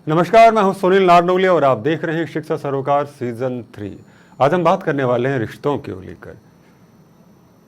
नमस्कार, मैं हूं सुनील नारनौलिया और आप देख रहे हैं शिक्षा सरोकार सीजन 3। आज हम बात करने वाले हैं रिश्तों को लेकर।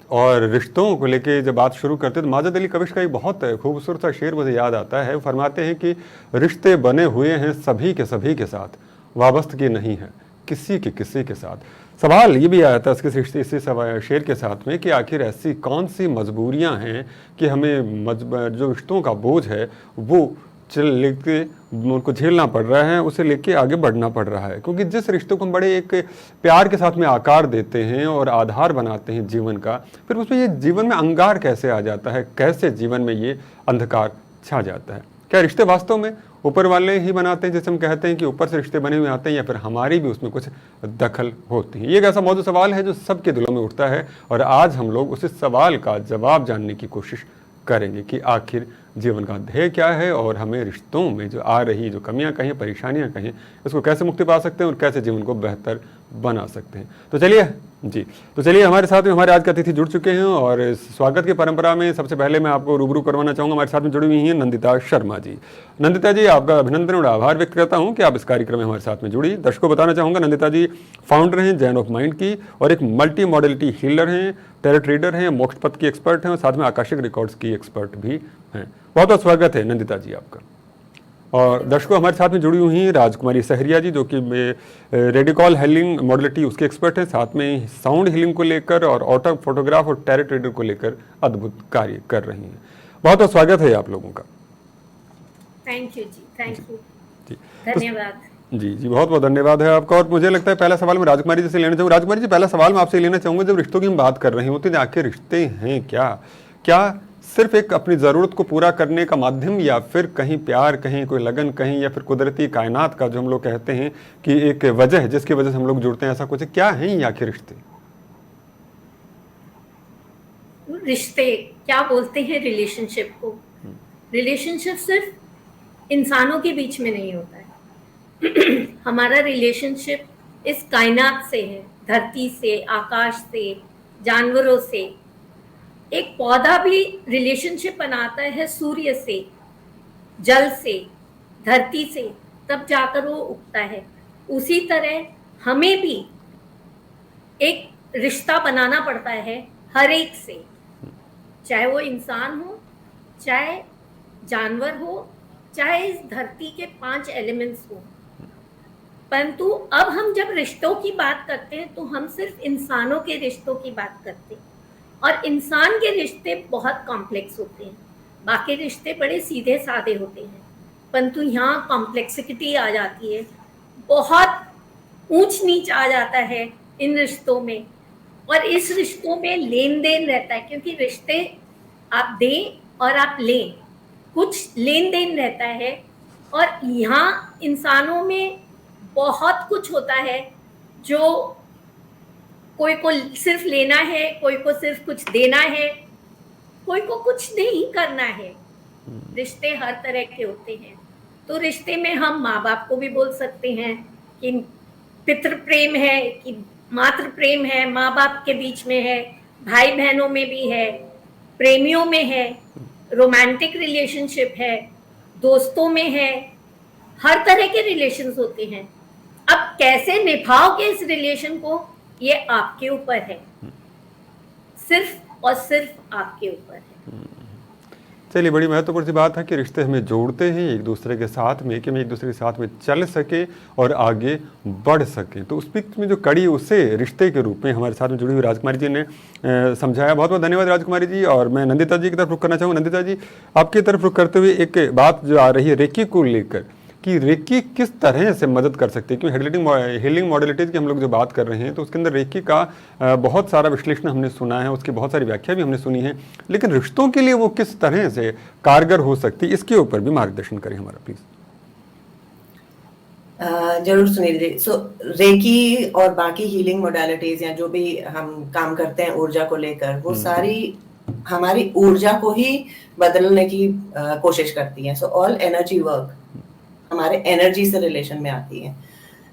और रिश्तों को लेकर जब बात शुरू करते हैं तो माजिद अली कविश का एक बहुत खूबसूरत सा शेर मुझे याद आता है। वो फरमाते हैं कि रिश्ते बने हुए हैं सभी के साथ, वाबस्तगी नहीं है किसी के साथ। सवाल ये भी आया था इसी शेर के साथ में कि आखिर ऐसी कौन सी मजबूरियां हैं कि हमें जो रिश्तों का बोझ है वो लेके उनको झेलना पड़ रहा है, उसे लेके आगे बढ़ना पड़ रहा है। क्योंकि जिस रिश्ते को हम बड़े एक प्यार के साथ में आकार देते हैं और आधार बनाते हैं जीवन का, फिर उसमें ये जीवन में अंगार कैसे आ जाता है, कैसे जीवन में ये अंधकार छा जाता है। क्या रिश्ते वास्तव में ऊपर वाले ही बनाते हैं, जैसे हम कहते हैं कि ऊपर से रिश्ते बने हुए आते हैं, या फिर हमारी भी उसमें कुछ दखल होती है? ये एक ऐसा मौजूद सवाल है जो सबके दिलों में उठता है और आज हम लोग उस सवाल का जवाब जानने की कोशिश करेंगे कि आखिर जीवन का ध्येय क्या है और हमें रिश्तों में जो आ रही जो कमियां कहें, परेशानियां कहें, उसको कैसे मुक्ति पा सकते हैं और कैसे जीवन को बेहतर बना सकते हैं। तो चलिए हमारे साथ में हमारे आज के अतिथि जुड़ चुके हैं और स्वागत की परंपरा में सबसे पहले मैं आपको रूबरू करवाना चाहूँगा। हमारे साथ में जुड़ी हुई हैं नंदिता शर्मा जी। नंदिता जी, आपका अभिनंदन और आभार व्यक्त करता हूँ कि आप इस कार्यक्रम में हमारे साथ में जुड़ी। दर्शकों को बताना चाहूँगा, नंदिता जी फाउंडर हैं जैन ऑफ माइंड की और एक मल्टी मॉडलिटी हीलर हैं, टैरोट रीडर हैं, मोक्ष पथ की एक्सपर्ट हैं और साथ में आकाशिक रिकॉर्ड्स की एक्सपर्ट भी हैं। बहुत बहुत स्वागत है नंदिता जी आपका। और दर्शकों हमारे साथ में जुड़ी हुई हैं राजकुमारी सहरिया जी, जो कि रेडिकॉल हीलिंग मॉडलिटी उसके एक्सपर्ट हैं, साथ में साउंड हीलिंग को लेकर और ऑटो फोटोग्राफ और टैरोट रीडर को लेकर अद्भुत कार्य कर रही हैं। बहुत बहुत स्वागत है आप लोगों का। थैंक यू जी, थैंक यू जी, धन्यवाद। जी बहुत बहुत धन्यवाद है आपका। और मुझे लगता है पहला सवाल मैं राजकुमारी जी से लेना चाहूँगा। राजकुमारी जी, पहला सवाल मैं आपसे लेना चाहूँगा, जब रिश्तों की हम बात कर रहे होते हैं, आखिर रिश्ते हैं क्या? क्या सिर्फ एक अपनी ज़रूरत को पूरा करने का माध्यम, या फिर कहीं प्यार, कहीं कोई लगन, कहीं या फिर कुदरती कायनात का जो हम लोग कहते हैं कि एक वजह है जिसकी वजह से हम लोग जुड़ते हैं, ऐसा कुछ क्या है ये आखिर रिश्ते? रिश्ते क्या बोलते हैं रिलेशनशिप को? रिलेशनशिप सिर्फ इंसानों के बीच में नहीं होता है। हमारा रिलेशनशिप इस कायनात से है, धरती से, आकाश से, जानवरों से। एक पौधा भी रिलेशनशिप बनाता है सूर्य से, जल से, धरती से, तब जाकर वो उगता है। उसी तरह हमें भी एक रिश्ता बनाना पड़ता है हर एक से, चाहे वो इंसान हो, चाहे जानवर हो, चाहे इस धरती के 5 एलिमेंट्स हो। परंतु अब हम जब रिश्तों की बात करते हैं तो हम सिर्फ इंसानों के रिश्तों की बात करते हैं, और इंसान के रिश्ते बहुत कॉम्प्लेक्स होते हैं। बाकी रिश्ते बड़े सीधे साधे होते हैं, परंतु यहाँ कॉम्प्लेक्सिटी आ जाती है, बहुत ऊंच नीच आ जाता है इन रिश्तों में। और इस रिश्तों में लेन देन रहता है, क्योंकि रिश्ते आप दें और आप लें, कुछ लेन देन रहता है। और यहाँ इंसानों में बहुत कुछ होता है, जो कोई को सिर्फ लेना है, कोई को सिर्फ कुछ देना है, कोई को कुछ नहीं करना है। रिश्ते हर तरह के होते हैं। तो रिश्ते में हम माँ बाप को भी बोल सकते हैं कि पितृ प्रेम है, कि मातृ प्रेम है, माँ बाप के बीच में है, भाई बहनों में भी है, प्रेमियों में है, रोमांटिक रिलेशनशिप है, दोस्तों में है, हर तरह के रिलेशंस होते हैं। अब कैसे निभाओगे इस रिलेशन को, ये आपके ऊपर है, सिर्फ और सिर्फ आपके ऊपर है। चलिए, बड़ी महत्वपूर्ण सी बात है कि रिश्ते हमें जोड़ते हैं एक दूसरे के साथ में, कि हम एक दूसरे के साथ में चल सके और आगे बढ़ सकें। तो उस बीच में जो कड़ी, उसे रिश्ते के रूप में हमारे साथ में जुड़ी हुई राजकुमारी जी ने समझाया। बहुत बहुत धन्यवाद राजकुमारी जी। और मैं नंदिता जी की तरफ रुख करना चाहूँगा। नंदिता जी, आपकी तरफ रुख करते हुए एक बात जो आ रही है रेकी को लेकर, कि रेकी किस तरह से मदद कर सकती है, क्योंकि हीलिंग मॉडलिटीज़ की हम लोग जो बात कर रहे हैं तो उसके अंदर रेकी का बहुत सारा विश्लेषण हमने सुना है, उसकी बहुत सारी व्याख्या भी हमने सुनी है, लेकिन रिश्तों के लिए वो किस तरह से कारगर हो सकती है, इसके ऊपर भी मार्गदर्शन करें हमारा प्लीज। जरूर सुनील जी। रेकी और बाकी हीलिंग मोडालिटीज या जो भी हम काम करते हैं ऊर्जा को लेकर, वो सारी हमारी ऊर्जा को ही बदलने की कोशिश करती है। ऑल एनर्जी वर्क हमारे एनर्जी से रिलेशन में आती है।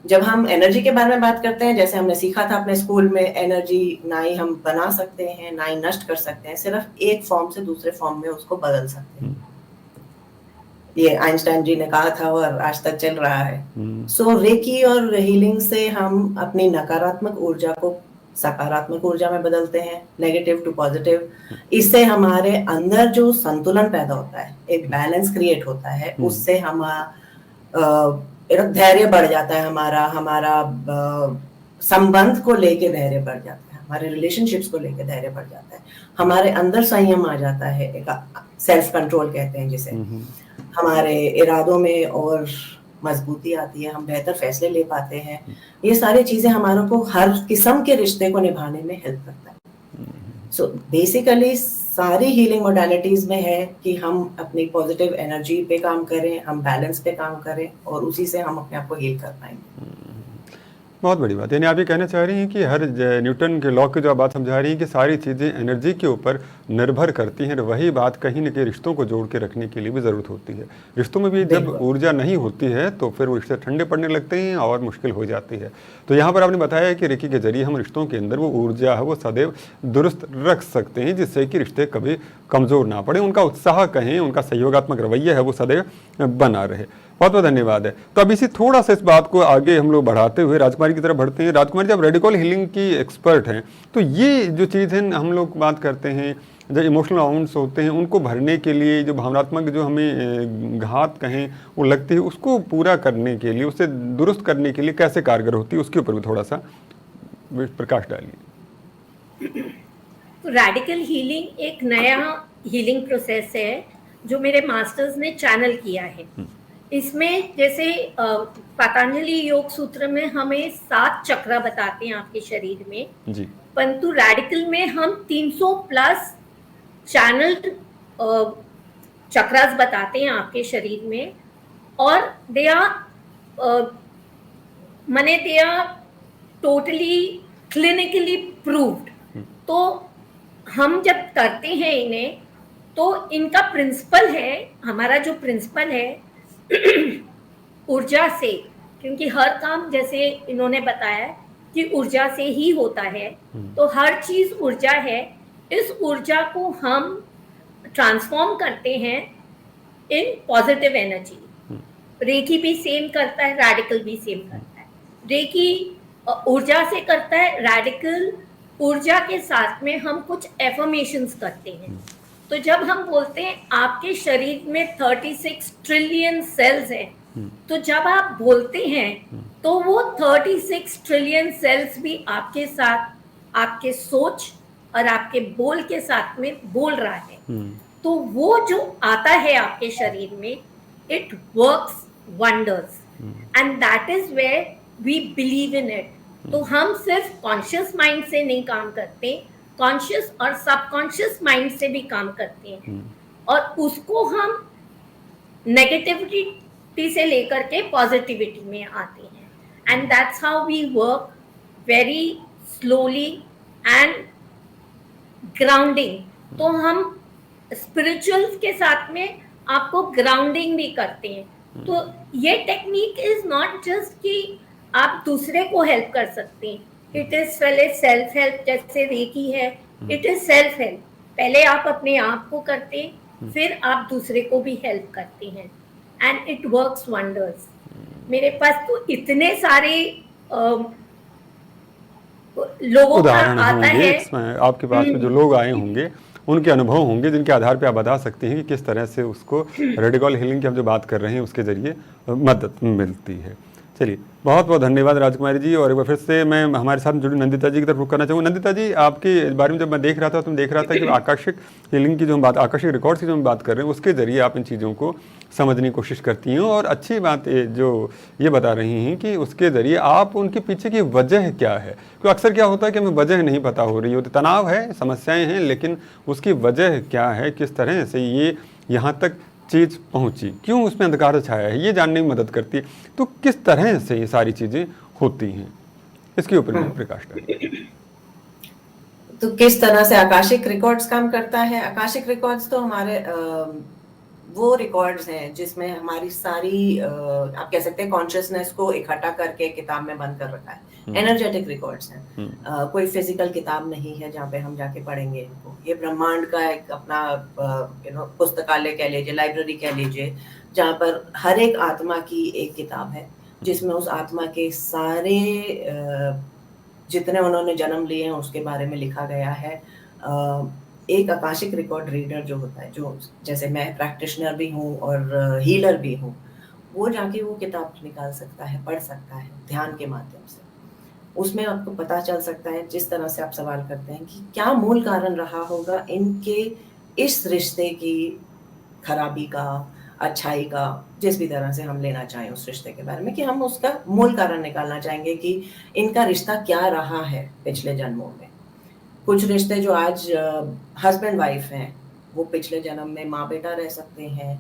जब हम एनर्जी के बारे में बात करते हैं, जैसे हमने सीखा था अपने स्कूल में, एनर्जी ना ही हम बना सकते हैं ना ही नष्ट कर सकते हैं, सिर्फ एक फॉर्म से दूसरे फॉर्म में उसको बदल सकते हैं। ये आइंस्टाइन जी ने कहा था और आज तक चल रहा है। सो रेकी और हीलिंग से हम अपनी नकारात्मक ऊर्जा को सकारात्मक ऊर्जा में बदलते हैं, नेगेटिव टू पॉजिटिव। इससे हमारे अंदर जो संतुलन पैदा होता है, एक बैलेंस क्रिएट होता है, उससे हम धैर्य बढ़ जाता है, हमारा संबंध को लेके धैर्य बढ़ जाता है, हमारे रिलेशनशिप्स को लेके धैर्य बढ़ जाता है, हमारे अंदर संयम आ जाता है, एक सेल्फ कंट्रोल कहते हैं जिसे, हमारे इरादों में और मजबूती आती है, हम बेहतर फैसले ले पाते हैं। ये सारी चीजें हमारों को हर किस्म के रिश्ते को निभाने में हेल्प करता है। सो बेसिकली सारी हीलिंग मोडालिटीज में है कि हम अपनी पॉजिटिव एनर्जी पे काम करें, हम बैलेंस पे काम करें और उसी से हम अपने आप को हील कर पाएंगे। बहुत बड़ी बात, यानी आप ये कहना चाह रही हैं कि हर न्यूटन के लॉ की जो आप बात समझा रही हैं कि सारी चीज़ें एनर्जी के ऊपर निर्भर करती हैं, और वही बात कहीं न कहीं रिश्तों को जोड़ के रखने के लिए भी ज़रूरत होती है। रिश्तों में भी जब ऊर्जा नहीं होती है तो फिर वो रिश्ते ठंडे पड़ने लगते हैं और मुश्किल हो जाती है। तो यहाँ पर आपने बताया कि रेकी के जरिए हम रिश्तों के अंदर वो ऊर्जा है वो सदैव दुरुस्त रख सकते हैं, जिससे कि रिश्ते कभी कमज़ोर ना पड़े, उनका उत्साह कहें, उनका सहयोगात्मक रवैया है वो सदैव बना रहे। बहुत बहुत धन्यवाद है। तो अब इसी थोड़ा सा इस बात को आगे हम लोग बढ़ाते हुए राजकुमारी की तरफ बढ़ते हैं। राजकुमारी, जब रेडिकल हीलिंग की एक्सपर्ट हैं, तो ये जो चीज़ है हम लोग बात करते हैं, जो इमोशनल वाउंड्स होते हैं उनको भरने के लिए, जो भावनात्मक जो हमें घात कहें वो लगती है, उसको पूरा करने के लिए, उसे दुरुस्त करने के लिए कैसे कारगर होती है, उसके ऊपर भी थोड़ा सा प्रकाश डालिए। तो रेडिकल हीलिंग एक नया हीलिंग प्रोसेस है जो मेरे मास्टर्स ने चैनल किया है। इसमें जैसे पतंजलि योग सूत्र में हमें 7 चक्र बताते हैं आपके शरीर में जी, परंतु रेडिकल में हम 300 प्लस चैनल्ड चक्रास बताते हैं आपके शरीर में, और they are totally clinically proved. तो हम जब करते हैं इन्हें तो इनका प्रिंसिपल है, हमारा जो प्रिंसिपल है ऊर्जा से, क्योंकि हर काम जैसे इन्होंने बताया कि ऊर्जा से ही होता है, तो हर चीज ऊर्जा है। इस ऊर्जा को हम ट्रांसफॉर्म करते हैं इन पॉजिटिव एनर्जी। रेकी भी सेम करता है, रेडिकल भी सेम करता है। रेकी ऊर्जा से करता है, रेडिकल ऊर्जा के साथ में हम कुछ एफर्मेशंस करते हैं। तो जब हम बोलते हैं आपके शरीर में 36 ट्रिलियन सेल्स हैं, तो जब आप बोलते हैं तो वो 36 ट्रिलियन सेल्स भी आपके साथ, आपके सोच और आपके बोल के साथ में बोल रहा है। तो वो जो आता है आपके शरीर में, it works wonders, and that is where we believe in it. तो हम सिर्फ कॉन्शियस माइंड से नहीं काम करते, कॉन्शियस और सबकॉन्शियस माइंड से भी काम करते हैं, और उसको हम नेगेटिविटी से लेकर के पॉजिटिविटी में आते हैं। And that's how we work very slowly and grounding. तो हम स्पिरिचुअल के साथ में आपको ग्राउंडिंग भी करते हैं। तो ये टेक्निक इज नॉट जस्ट कि आप दूसरे को हेल्प कर सकते हैं, इट इज सेल्फ हेल्प। जैसे रेकी है, इट इज सेल्फ हेल्प। पहले आप अपने आप को करते हैं, फिर आप दूसरे को भी हेल्प करते हैं, एंड इट वर्क्स वंडर्स। मेरे पास तो इतने सारे लोगों का आता है, आपके पास में जो लोग आए होंगे उनके अनुभव होंगे जिनके आधार पे आप बता सकते हैं कि किस तरह से उसको रेडिकल हीलिंग की हम जो बात कर रहे हैं उसके जरिए मदद मिलती है। चलिए, बहुत बहुत धन्यवाद राजकुमारी जी। और एक बार फिर से मैं हमारे साथ जुड़ी नंदिता जी की तरफ रुख करना चाहूँगा। नंदिता जी, आपके बारे में जब मैं देख रहा था तो मैं देख रहा था कि आकाशिक हीलिंग की जो हम बात, आकाशिक रिकॉर्ड्स की जो हम बात कर रहे हैं, उसके जरिए आप इन चीज़ों को समझने की कोशिश करती हैं, और अच्छी बात जो ये बता रही हैं कि उसके ज़रिए आप उनके पीछे की वजह क्या है। क्योंकि अक्सर क्या होता है कि हमें वजह नहीं पता हो रही होती, तनाव है, समस्याएँ हैं, लेकिन उसकी वजह क्या है, किस तरह से ये यहाँ तक चीज़ पहुंची, क्यों उसमें अंधकार छाया है, ये जानने में मदद करती है। तो किस तरह से ये सारी चीज़ें होती हैं, इसके ऊपर भी प्रकाश डालिए। तो किस तरह से आकाशिक रिकॉर्ड्स काम करता है? आकाशिक रिकॉर्ड्स तो हमारे वो रिकॉर्ड्स हैं जिसमें हमारी सारी आप कह सकते हैं कॉन्शियसनेस को इकट्ठा करके किताब में बंद कर रखा है। एनर्जेटिक रिकॉर्ड्स हैं, कोई फिजिकल किताब नहीं है जहाँ पे हम जाके पढ़ेंगे इनको। ये ब्रह्मांड का एक अपना पुस्तकालय कह लीजिए, लाइब्रेरी कह लीजिए, जहाँ पर हर एक आत्मा की एक किताब है, जिसमें उस आत्मा के सारे जितने उन्होंने जन्म लिए हैं उसके बारे में लिखा गया है। एक आकाशिक रिकॉर्ड रीडर जो होता है, जो जैसे मैं प्रैक्टिशनर भी हूँ और हीलर भी हूँ, वो जाके वो किताब निकाल सकता है, पढ़ सकता है ध्यान के माध्यम से। उसमें आपको पता चल सकता है, जिस तरह से आप सवाल करते हैं कि क्या मूल कारण रहा होगा इनके इस रिश्ते की खराबी का, अच्छाई का, जिस भी तरह से हम लेना चाहें उस रिश्ते के बारे में, कि हम उसका मूल कारण निकालना चाहेंगे कि इनका रिश्ता क्या रहा है पिछले जन्मों में। कुछ रिश्ते जो आज हस्बैंड वाइफ हैं, वो पिछले जन्म में माँ बेटा रह सकते हैं,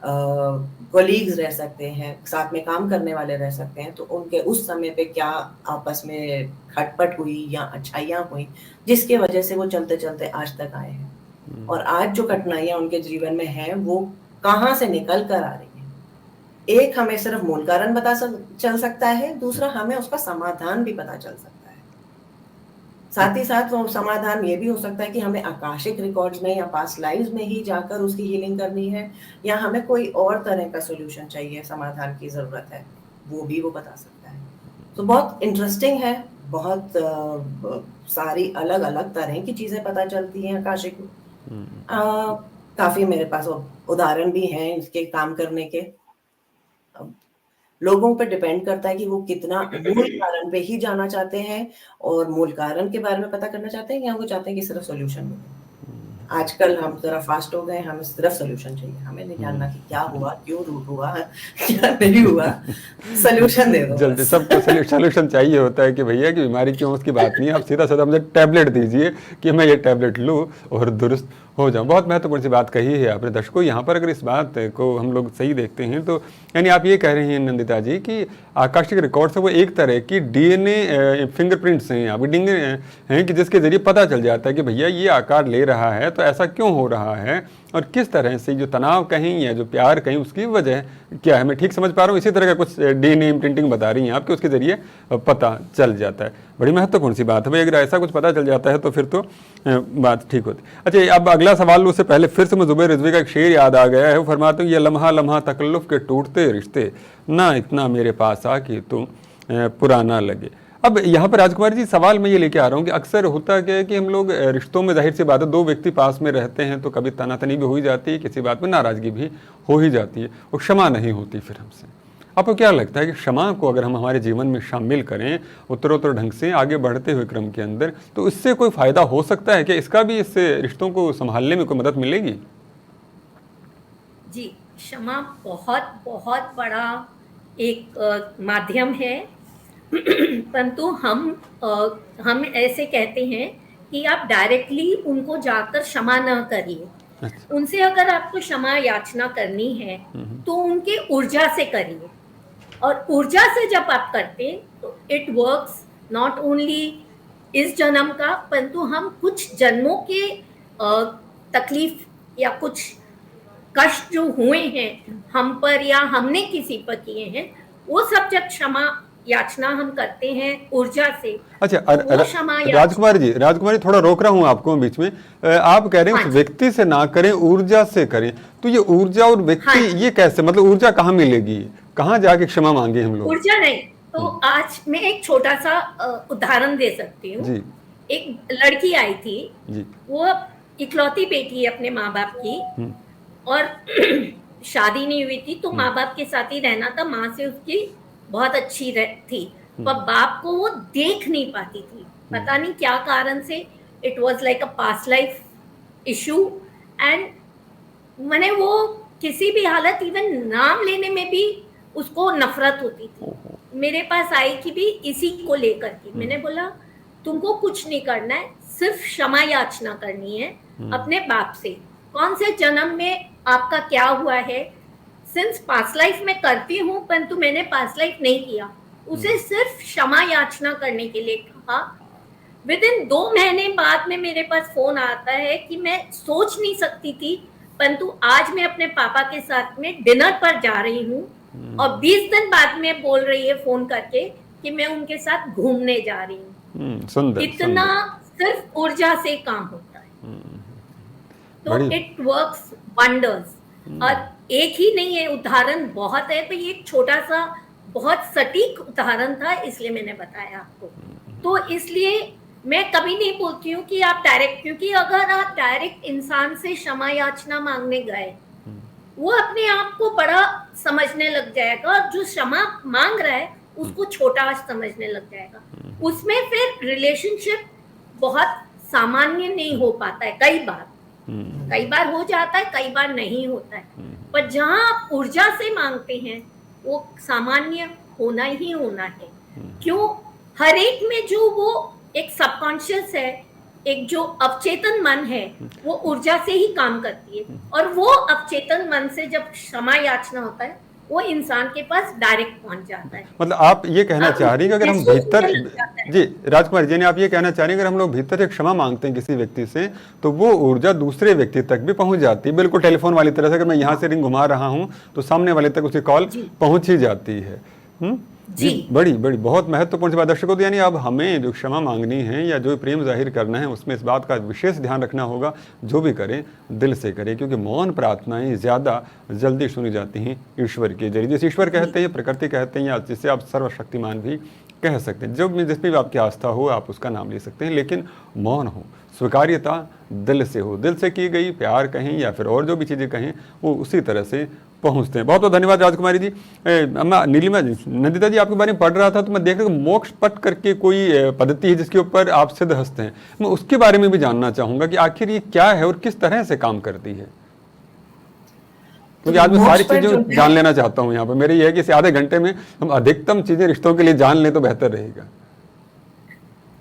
कोलीग्स रह सकते हैं, साथ में काम करने वाले रह सकते हैं। तो उनके उस समय पे क्या आपस में खटपट हुई या अच्छाइयाँ हुई, जिसके वजह से वो चलते चलते आज तक आए हैं। और आज जो कठिनाइयाँ उनके जीवन में हैं, वो कहाँ से निकल कर आ रही हैं। एक हमें सिर्फ मूल कारण चल सकता है, दूसरा हमें उसका समाधान भी पता चल सकता है। साथ ही साथ वो समाधान ये भी हो सकता है कि हमें आकाशिक रिकॉर्ड्स में या पास्ट लाइव्स में ही जाकर उसकी हीलिंग करनी है, या हमें कोई और तरह का सॉल्यूशन चाहिए, समाधान की जरूरत है, वो भी वो बता सकता है। तो बहुत इंटरेस्टिंग है, बहुत सारी अलग अलग तरह की चीजें पता चलती हैं आकाशिक। काफी मेरे पास उदाहरण भी हैं इसके काम करने के। लोगों पर डिपेंड करता है कि वो कितना मूल कारण पे ही जाना चाहते हैं और मूल कारण के बारे में पता करना चाहते हैं, या वो चाहते हैं कि सिर्फ सॉल्यूशन मिले। आजकल हम जरा फास्ट हो गए, हमें सिर्फ सॉल्यूशन चाहिए, हमें नहीं जानना कि क्या हुआ, क्यों रूट हुआ, क्या नहीं हुआ, सॉल्यूशन दे दो जल्दी बस। सबको सॉल्यूशन चाहिए होता है कि भैया कि बीमारी क्यों, उसकी बात नहीं है, आप सीधा साधा मुझे टैबलेट दीजिए कि मैं ये टैबलेट लूँ और दुरुस्त हो जाऊँ। बहुत महत्वपूर्ण सी बात कही है आपने। दर्शकों, यहाँ पर अगर इस बात को हम लोग सही देखते हैं तो यानी आप ये कह रहे हैं नंदिता जी कि आकाशिक रिकॉर्ड से वो एक तरह की डीएनए फिंगरप्रिंट्स हैं, आपके डीएनए हैं कि जिसके जरिए पता चल जाता है कि भैया ये आकार ले रहा है तो ऐसा क्यों हो रहा है, और किस तरह से जो तनाव कहीं या जो प्यार कहीं उसकी वजह क्या है। मैं ठीक समझ पा रहा हूँ? इसी तरह का कुछ डीएनए इम्प्रिंटिंग बता रही हैं आपके, उसके जरिए पता चल जाता है। बड़ी महत्वपूर्ण सी बात है भाई, अगर ऐसा कुछ पता चल जाता है तो फिर तो बात ठीक होती। अच्छा, अब अगला सवाल उससे पहले फिर से मुझे ज़ुबैर रिजवी का एक शेर याद आ गया है। वो फरमाते हैं, ये लम्हा लम्हा तकल्लुफ़ के टूटते रिश्ते, ना इतना मेरे पास आ कि तुम पुराना लगे। अब यहाँ पर राजकुमार जी सवाल मैं ये लेके आ रहा हूँ कि अक्सर होता क्या है कि हम लोग रिश्तों में, जाहिर सी बात है, दो व्यक्ति पास में रहते हैं तो कभी तनातनी भी हो ही जाती है, किसी बात में नाराज़गी भी हो ही जाती है, और क्षमा नहीं होती फिर हमसे। आपको क्या लगता है कि क्षमा को अगर हम हमारे जीवन में शामिल करें उत्तरोत्तर ढंग से आगे बढ़ते हुए क्रम के अंदर, तो इससे कोई फ़ायदा हो सकता है? क्या इसका भी इससे रिश्तों को संभालने में कोई मदद मिलेगी? जी, क्षमा बहुत बहुत बड़ा एक माध्यम है। परंतु हम ऐसे कहते हैं कि आप डायरेक्टली उनको जाकर क्षमा न करिए। अच्छा। उनसे अगर आपको क्षमा याचना करनी है तो उनके ऊर्जा से करिए, और ऊर्जा से जब आप करते हैं तो इट वर्क्स नॉट ओनली इस जन्म का, परंतु हम कुछ जन्मों के तकलीफ या कुछ कष्ट जो हुए हैं हम पर या हमने किसी पर किए हैं, वो सब जब क्षमा याचना हम करते हैं ऊर्जा से। अच्छा, तो वो क्षमा राजकुमार जी थोड़ा रोक रहा हूँ आपको बीच में। आप कह रहे हैं उस व्यक्ति से ना करें, ऊर्जा से करें। तो ये ऊर्जा और व्यक्ति ये कैसे, मतलब ऊर्जा कहाँ मिलेगी, कहाँ जाके क्षमा मांगे हम लोग? ऊर्जा नहीं तो आज मैं एक छोटा सा उदाहरण दे सकती हूँ। एक लड़की आई थी जी। वो इकलौती बेटी है अपने माँ बाप की, और शादी नहीं हुई थी, तो माँ बाप के साथ ही रहना था। माँ से उसकी बहुत अच्छी थी, पर बाप को वो देख नहीं पाती थी, पता नहीं क्या कारण से। It was like a past life issue, and मैंने वो किसी भी हालत, इवन नाम लेने में भी उसको नफरत होती थी। मेरे पास आई कि भी इसी को लेकर के। मैंने बोला तुमको कुछ नहीं करना है, सिर्फ क्षमा याचना करनी है अपने बाप से। कौन से जन्म में आपका क्या हुआ है, सिंस पास्ट लाइफ में करती हूँ परंतु मैंने पास्ट लाइफ नहीं किया, उसे सिर्फ क्षमा याचना करने के लिए कहा। विद इन 2 महीने बाद में मेरे पास फोन आता है कि मैं सोच नहीं सकती थी, परंतु आज मैं अपने पापा के साथ में डिनर पर जा रही हूँ, और 20 दिन बाद में बोल रही है फोन करके कि मैं उनके साथ घूमने जा रही हूँ। इतना सिर्फ ऊर्जा से काम होता है। तो इट वर्क्स वंडर्स। और एक ही नहीं है, उदाहरण बहुत है, पर ये एक छोटा सा बहुत सटीक उदाहरण था, इसलिए मैंने बताया आपको। तो इसलिए मैं कभी नहीं बोलती हूँ कि आप डायरेक्ट, क्योंकि अगर आप डायरेक्ट इंसान से क्षमा याचना मांगने गए, वो अपने आप को बड़ा समझने लग जाएगा, और जो क्षमा मांग रहा है उसको छोटा समझने लग जाएगा। उसमें फिर रिलेशनशिप बहुत सामान्य नहीं हो पाता है। कई बार हो जाता है, कई बार नहीं होता है, पर जहां आप ऊर्जा से मांगते हैं वो सामान्य होना ही होना है। क्यों? हर एक में जो वो एक सबकॉन्शियस है, एक जो अवचेतन मन है, वो ऊर्जा से ही काम करती है, और वो अवचेतन मन से जब क्षमा याचना होता है वो इंसान के पास डायरेक्ट पहुंच जाता है। मतलब आप ये कहना चाह रही हैं कि अगर हम भीतर, जी राजकुमार जी ने आप ये कहना चाह रही हैं अगर हम लोग भीतर से क्षमा मांगते हैं किसी व्यक्ति से, तो वो ऊर्जा दूसरे व्यक्ति तक भी पहुंच जाती है, बिल्कुल टेलीफोन वाली तरह से। अगर मैं यहाँ से रिंग घुमा रहा हूँ तो सामने वाले तक उसकी कॉल पहुंच ही जाती है। जी, बड़ी बहुत महत्वपूर्ण बात दर्शकों। तो यानी अब हमें जो क्षमा मांगनी है या जो प्रेम जाहिर करना है, उसमें इस बात का विशेष ध्यान रखना होगा, जो भी करें दिल से करें, क्योंकि मौन प्रार्थनाएं ज़्यादा जल्दी सुनी जाती हैं ईश्वर के जरिए। जिसे ईश्वर कहते हैं, प्रकृति कहते हैं, या जिसे आप सर्वशक्तिमान भी कह सकते हैं। जब जिसमें भी आपकी आस्था हो आप उसका नाम ले सकते हैं, लेकिन मौन हो, स्वीकार्यता दिल से हो, दिल से की गई प्यार कहें या फिर और जो भी चीज़ें कहें वो उसी तरह से पहुंचते हैं। बहुत बहुत धन्यवाद राजकुमारी जी। अम्मा नीलिमा जी, नंदिता जी आपके बारे में पढ़ रहा था तो मैं देख रहा हूँ मोक्ष पट करके कोई पद्धति है जिसके ऊपर आप सिद्ध हंसते हैं। मैं उसके बारे में भी जानना चाहूंगा कि आखिर ये क्या है और किस तरह से काम करती है, क्योंकि आज मैं सारी चीजें जान लेना चाहता हूँ। यहाँ पर मेरे ये है कि इस आधे घंटे में हम अधिकतम चीजें रिश्तों के लिए जान लें तो बेहतर रहेगा।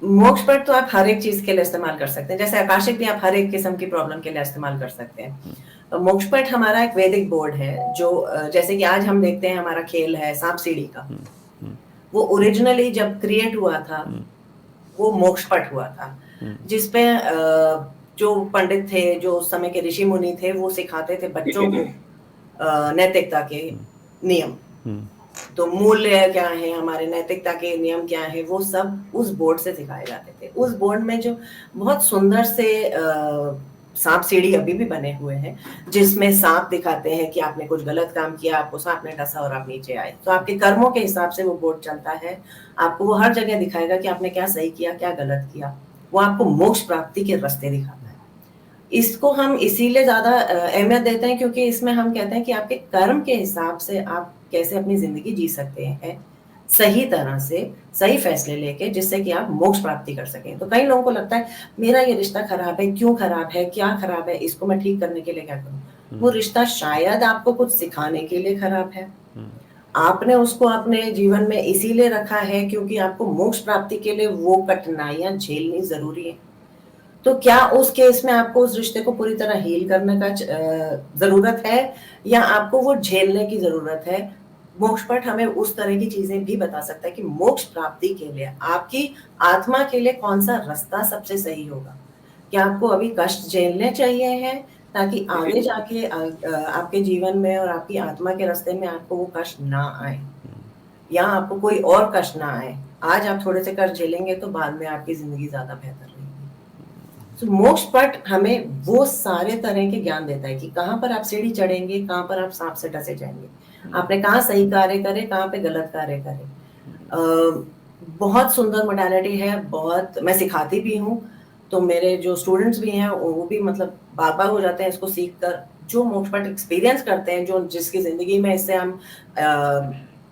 मोक्ष पट तो आप हर एक चीज के लिए इस्तेमाल कर सकते हैं, जैसे आकाशिक भी आप हर एक किस्म की प्रॉब्लम के लिए इस्तेमाल कर सकते हैं। मोक्ष पट हमारा एक वैदिक बोर्ड है, जो जैसे कि आज हम देखते हैं हमारा खेल है सांप सीढ़ी का, वो ओरिजिनली जब क्रिएट हुआ था वो मोक्ष पट हुआ था, जिसपे जो पंडित थे, जो उस समय के ऋषि मुनि थे, वो सिखाते थे बच्चों को नैतिकता के नियम। तो मूल्य क्या है, हमारे नैतिकता के नियम क्या है, वो सब उस बोर्ड से सिखाए जाते थे। उस बोर्ड में जो बहुत सुंदर से सांप सीढ़ी अभी भी बने हुए हैं, जिसमें सांप दिखाते हैं कि आपने कुछ गलत काम किया, आपको सांप ने डसा और आप नीचे आए, तो आपके कर्मों के हिसाब से वो बोर्ड चलता है। आपको वो हर जगह दिखाएगा कि आपने क्या सही किया, क्या गलत किया। वो आपको मोक्ष प्राप्ति के रास्ते दिखाता है। इसको हम इसीलिए ज्यादा अहमियत देते हैं क्योंकि इसमें हम कहते हैं कि आपके कर्म के हिसाब से आप कैसे अपनी जिंदगी जी सकते हैं सही तरह से, सही फैसले लेके, जिससे कि आप मोक्ष प्राप्ति कर सकें। तो कई लोगों को लगता है मेरा ये रिश्ता खराब है, क्यों खराब है, क्या खराब है, इसको मैं ठीक करने के लिए क्या करूं। वो रिश्ता शायद आपको कुछ सिखाने के लिए खराब है, आपने उसको अपने जीवन में इसीलिए रखा है क्योंकि आपको मोक्ष प्राप्ति के लिए वो कठिनाइयां झेलनी जरूरी है। तो क्या उस केस में आपको उस रिश्ते को पूरी तरह हील करने का जरूरत है या आपको वो झेलने की जरूरत है? मोक्ष पट हमें उस तरह की चीजें भी बता सकता है कि मोक्ष प्राप्ति के लिए आपकी आत्मा के लिए कौन सा रास्ता सबसे सही होगा। क्या आपको अभी कष्ट झेलने चाहिए हैं ताकि आगे जाके आपके जीवन में और आपकी आत्मा के रास्ते में आपको वो कष्ट ना आए, या आपको कोई और कष्ट ना आए। आज आप थोड़े से कष्ट झेलेंगे तो बाद में आपकी जिंदगी ज्यादा बेहतर रहेगी। तो मोक्ष पट हमें वो सारे तरह के ज्ञान देता है कि कहाँ पर आप सीढ़ी चढ़ेंगे, कहाँ पर आप सांप से डसे जाएंगे, आपने कहाँ सही कार्य करे, कहाँ पे गलत कार्य करे। बहुत सुंदर मोडालिटी है, बहुत मैं सिखाती भी हूँ, तो मेरे जो स्टूडेंट्स भी हैं वो भी मतलब बाग हो जाते हैं इसको सीख कर। जो मोक्ष पट एक्सपीरियंस करते हैं, जो जिसकी जिंदगी में इससे हम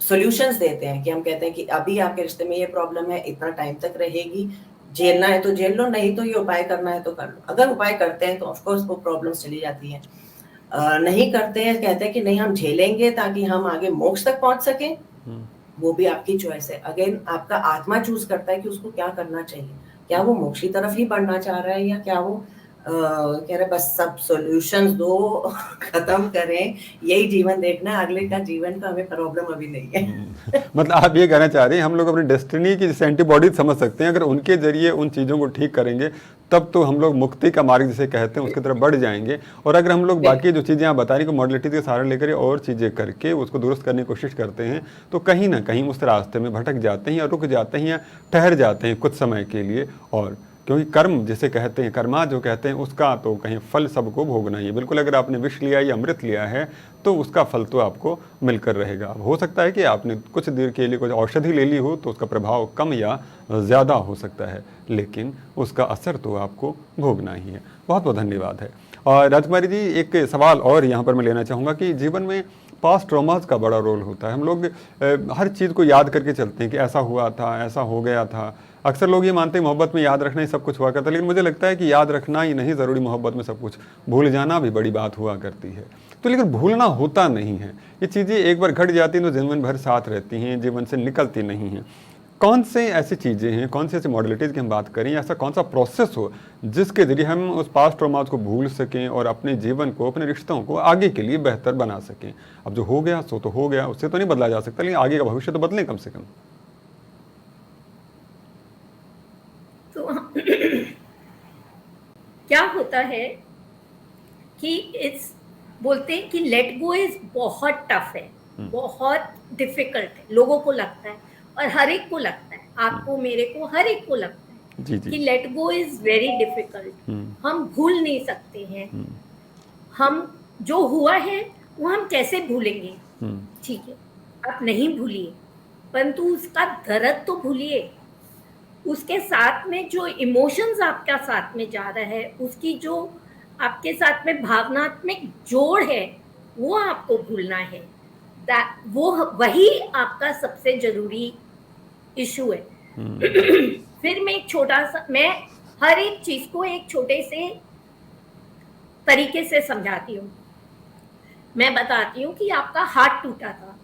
सॉल्यूशंस देते हैं कि हम कहते हैं कि अभी आपके रिश्ते में ये प्रॉब्लम है, इतना टाइम तक रहेगी, झेलना है तो झेल लो, नहीं तो ये उपाय करना है तो कर लो। अगर उपाय करते हैं तो ऑफकोर्स वो प्रॉब्लम्स चली जाती हैं, नहीं करते हैं, कहते हैं कि नहीं हम झेलेंगे ताकि हम आगे मोक्ष तक पहुंच सके, वो भी आपकी चॉइस है। अगेन आपका आत्मा चूज करता है कि उसको क्या करना चाहिए। क्या वो मोक्ष की तरफ ही बढ़ना चाह रहा है या क्या वो कह रहे बस सब सॉल्यूशंस दो, खत्म करें, यही जीवन देखना है, अगले का जीवन का हमें प्रॉब्लम अभी नहीं है। मतलब आप ये कहना चाह रहे हैं हम लोग अपनी डेस्टिनी की जैसे एंटीबॉडी समझ सकते हैं, अगर उनके जरिए उन चीज़ों को ठीक करेंगे तब तो हम लोग मुक्ति का मार्ग जिसे कहते हैं उसकी तरफ बढ़ जाएंगे। और अगर हम लोग बाकी जो चीज़ें आप बता रही को मॉडलिटी के सहारा लेकर और चीज़ें करके उसको दुरुस्त करने की कोशिश करते हैं तो कहीं ना कहीं उस रास्ते में भटक जाते हैं या रुक जाते हैं या ठहर जाते हैं कुछ समय के लिए और क्योंकि कर्म जिसे कहते हैं, कर्मा जो कहते हैं, उसका तो कहीं फल सबको भोगना ही है। बिल्कुल, अगर आपने विष लिया या अमृत लिया है तो उसका फल तो आपको मिलकर रहेगा। अब हो सकता है कि आपने कुछ देर के लिए कुछ औषधि ले ली हो तो उसका प्रभाव कम या ज़्यादा हो सकता है, लेकिन उसका असर तो आपको भोगना ही है। बहुत बहुत धन्यवाद है। और राजकुमारी जी, एक सवाल और यहाँ पर मैं लेना चाहूँगा कि जीवन में पास्ट ट्रॉमास का बड़ा रोल होता है। हम लोग हर चीज़ को याद करके चलते हैं कि ऐसा हुआ था, ऐसा हो गया था। अक्सर लोग ये मानते हैं मोहब्बत में याद रखना ही सब कुछ हुआ करता है, लेकिन मुझे लगता है कि याद रखना ही नहीं ज़रूरी, मोहब्बत में सब कुछ भूल जाना भी बड़ी बात हुआ करती है। तो लेकिन भूलना होता नहीं है, ये चीज़ें एक बार घट जाती हैं तो जीवन भर साथ रहती हैं, जीवन से निकलती नहीं हैं। कौन से ऐसी चीज़ें हैं, कौन सी ऐसी मॉडलिटीज़ की हम बात करें, ऐसा कौन सा प्रोसेस हो जिसके ज़रिए हम उस पास्ट ट्रॉमास को भूल सकें और अपने जीवन को, अपने रिश्तों को आगे के लिए बेहतर बना सकें? अब जो हो गया सो तो हो गया, उससे तो नहीं बदला जा सकता, लेकिन आगे का भविष्य तो बदलें कम से कम। तो क्या होता है कि इस बोलते हैं कि लेट गो इज बहुत टफ है, बहुत डिफिकल्ट है, लोगों को लगता है और हर एक को लगता है, आपको, मेरे को, हर एक को लगता है जी जी। कि let go is very difficult. हम भूल नहीं सकते हैं। हम जो हुआ है वो हम कैसे भूलेंगे? ठीक है, आप नहीं भूलिए, परंतु उसका दर्द तो भूलिए। उसके साथ में जो इमोशंस आपका साथ में जा रहा है, उसकी जो आपके साथ में भावनात्मक जोड़ है, वो आपको भूलना है। वो वही आपका सबसे जरूरी इशू है। फिर मैं हर एक चीज को एक छोटे से तरीके से समझाती हूँ। मैं बताती हूँ कि आपका हाथ टूटा था,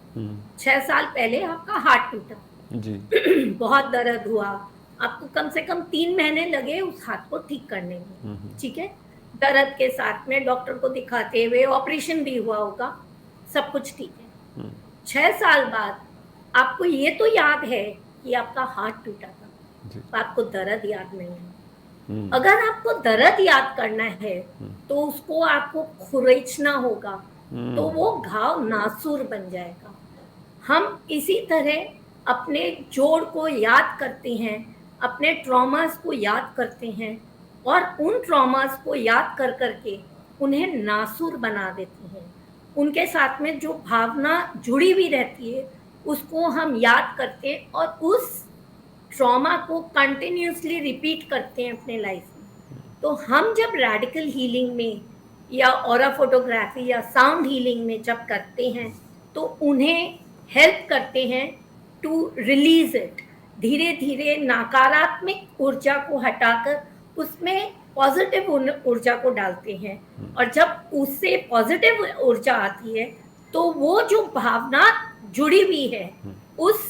6 साल पहले आपका हाथ टूटा जी। बहुत दर्द हुआ, आपको कम से कम 3 महीने लगे उस हाथ को ठीक करने में। ठीक है, दर्द के साथ में डॉक्टर को दिखाते हुए ऑपरेशन भी हुआ होगा, सब कुछ ठीक है। 6 साल बाद आपको ये तो याद है कि आपका हाथ टूटा था, तो आपको दर्द याद नहीं है। अगर आपको दर्द याद करना है तो उसको आपको खुरेचना होगा, तो वो घाव नासूर बन जाएगा। हम इसी तरह अपने जोड़ को याद करते हैं, अपने ट्रॉमास को याद करते हैं और उन ट्रॉमास को याद कर करके उन्हें नासूर बना देते हैं। उनके साथ में जो भावना जुड़ी हुई रहती है उसको हम याद करते हैं और उस ट्रॉमा को कंटिन्यूसली रिपीट करते हैं अपने लाइफ में। तो हम जब रेडिकल हीलिंग में या ऑरा फोटोग्राफी या साउंड हीलिंग में जब करते हैं तो उन्हें हेल्प करते हैं टू रिलीज इट। धीरे धीरे नकारात्मक ऊर्जा को हटाकर उसमें पॉजिटिव ऊर्जा को डालते हैं, और जब उससे पॉजिटिव ऊर्जा आती है तो वो जो भावना जुड़ी हुई है उस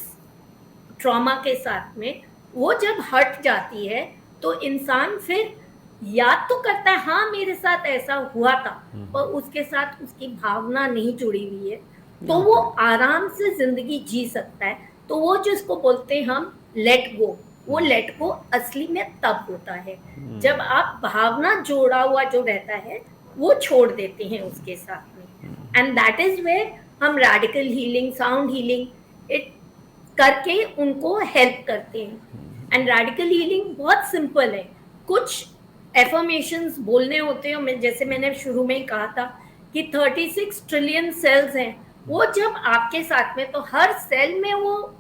ट्रॉमा के साथ में, वो जब हट जाती है तो इंसान फिर याद तो करता है, हाँ मेरे साथ ऐसा हुआ था, पर उसके साथ उसकी भावना नहीं जुड़ी हुई है, तो वो आराम से जिंदगी जी सकता है। तो वो जिसको बोलते हैं हम लेट गो, वो लेट गो असली में तब होता है जब आप भावना जोड़ा हुआ जो रहता है वो छोड़ देते हैं उसके साथ में। एंड दैट इज वेयर हम radical healing, sound healing it करके उनको हेल्प करते हैं। एंड रेडिकल हीलिंग बहुत सिंपल है, कुछ एफर्मेशंस बोलने होते हैं। मैं जैसे मैंने शुरू में ही कहा था कि 36 ट्रिलियन सेल्स हैं, वो जब आपके साथ में, तो हर सेल में वो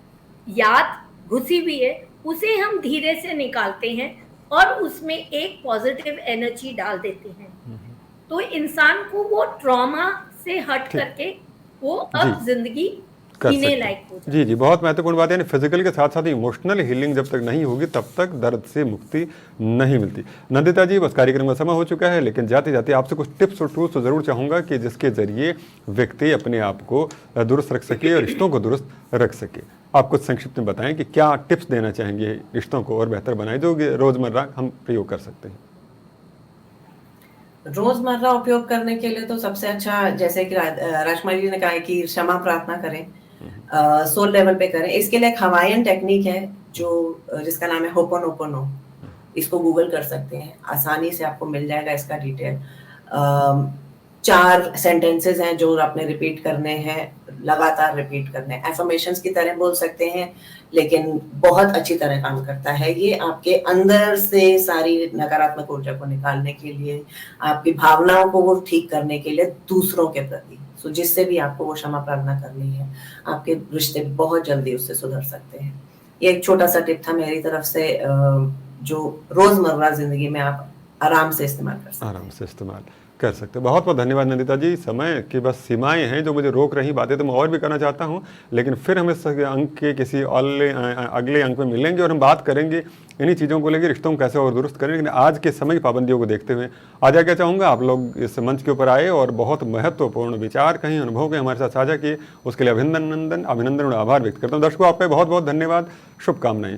याद घुसी हुई है, उसे हम धीरे से निकालते हैं और उसमें एक पॉजिटिव एनर्जी डाल देते हैं। तो इंसान को वो ट्रॉमा से हट करके वो अब जिंदगी जीने लायक हो जाए। जी जी, बहुत महत्वपूर्ण बात है। यानी फिजिकल के साथ साथ इमोशनल हीलिंग जब तक नहीं होगी तब तक दर्द से मुक्ति नहीं मिलती। नंदिता जी, बस कार्यक्रम का समय हो चुका है, लेकिन जाते जाते आपसे कुछ टिप्स और टूल्स तो जरूर चाहूँगा कि जिसके जरिए व्यक्ति अपने आप को दुरुस्त रख सके और रिश्तों को दुरुस्त रख सके। आप कुछ संक्षिप्त में बताएं कि क्या टिप्स देना चाहेंगे रिश्तों को और बेहतर बनाए, जो रोजमर्रा हम प्रयोग कर सकते हैं। रोजमर्रा उपयोग करने के लिए तो सबसे अच्छा, जैसे कि राजकुमारी जी ने कहा है कि क्षमा प्रार्थना करें, सोल लेवल पे करें। इसके लिए एक हवाईयन टेक्निक है जो जिसका नाम है होपोनोपोनो। इसको गूगल कर सकते हैं, आसानी से आपको मिल जाएगा इसका डिटेल। 4 सेंटेंसेस हैं जो आपने रिपीट करने हैं, लगातार रिपीट करने, एफर्मेशंस की तरह बोल सकते हैं, लेकिन बहुत अच्छी तरह काम करता है ये आपके अंदर से सारी नकारात्मक ऊर्जा को निकालने के लिए, आपकी भावनाओं को वो ठीक करने के लिए दूसरों के प्रति। सो जिससे भी आपको वो क्षमा प्रार्थना करनी है, आपके रिश्ते बहुत जल्दी उससे सुधर सकते हैं। ये एक छोटा सा टिप था मेरी तरफ से जो रोजमर्रा जिंदगी में आप आराम से इस्तेमाल कर सकते हैं। आराम से इस्तेमाल कर सकते हैं। बहुत बहुत धन्यवाद नंदिता जी। समय की बस सीमाएं हैं जो मुझे रोक रही, बातें तो मैं और भी करना चाहता हूं, लेकिन फिर हम इस अंक के किसी अगले अंक में मिलेंगे और हम बात करेंगे इन्हीं चीज़ों को लेकर, रिश्तों को कैसे और दुरुस्त करें। लेकिन आज के समय की पाबंदियों को देखते हुए आज क्या चाहूँगा, आप लोग इस मंच के ऊपर आए और बहुत महत्वपूर्ण विचार कहीं, अनुभव कहीं हमारे साथ साझा किए, उसके लिए अभिनंदन और आभार व्यक्त करता हूँ। दर्शकों, आपका बहुत बहुत धन्यवाद, शुभकामनाएं।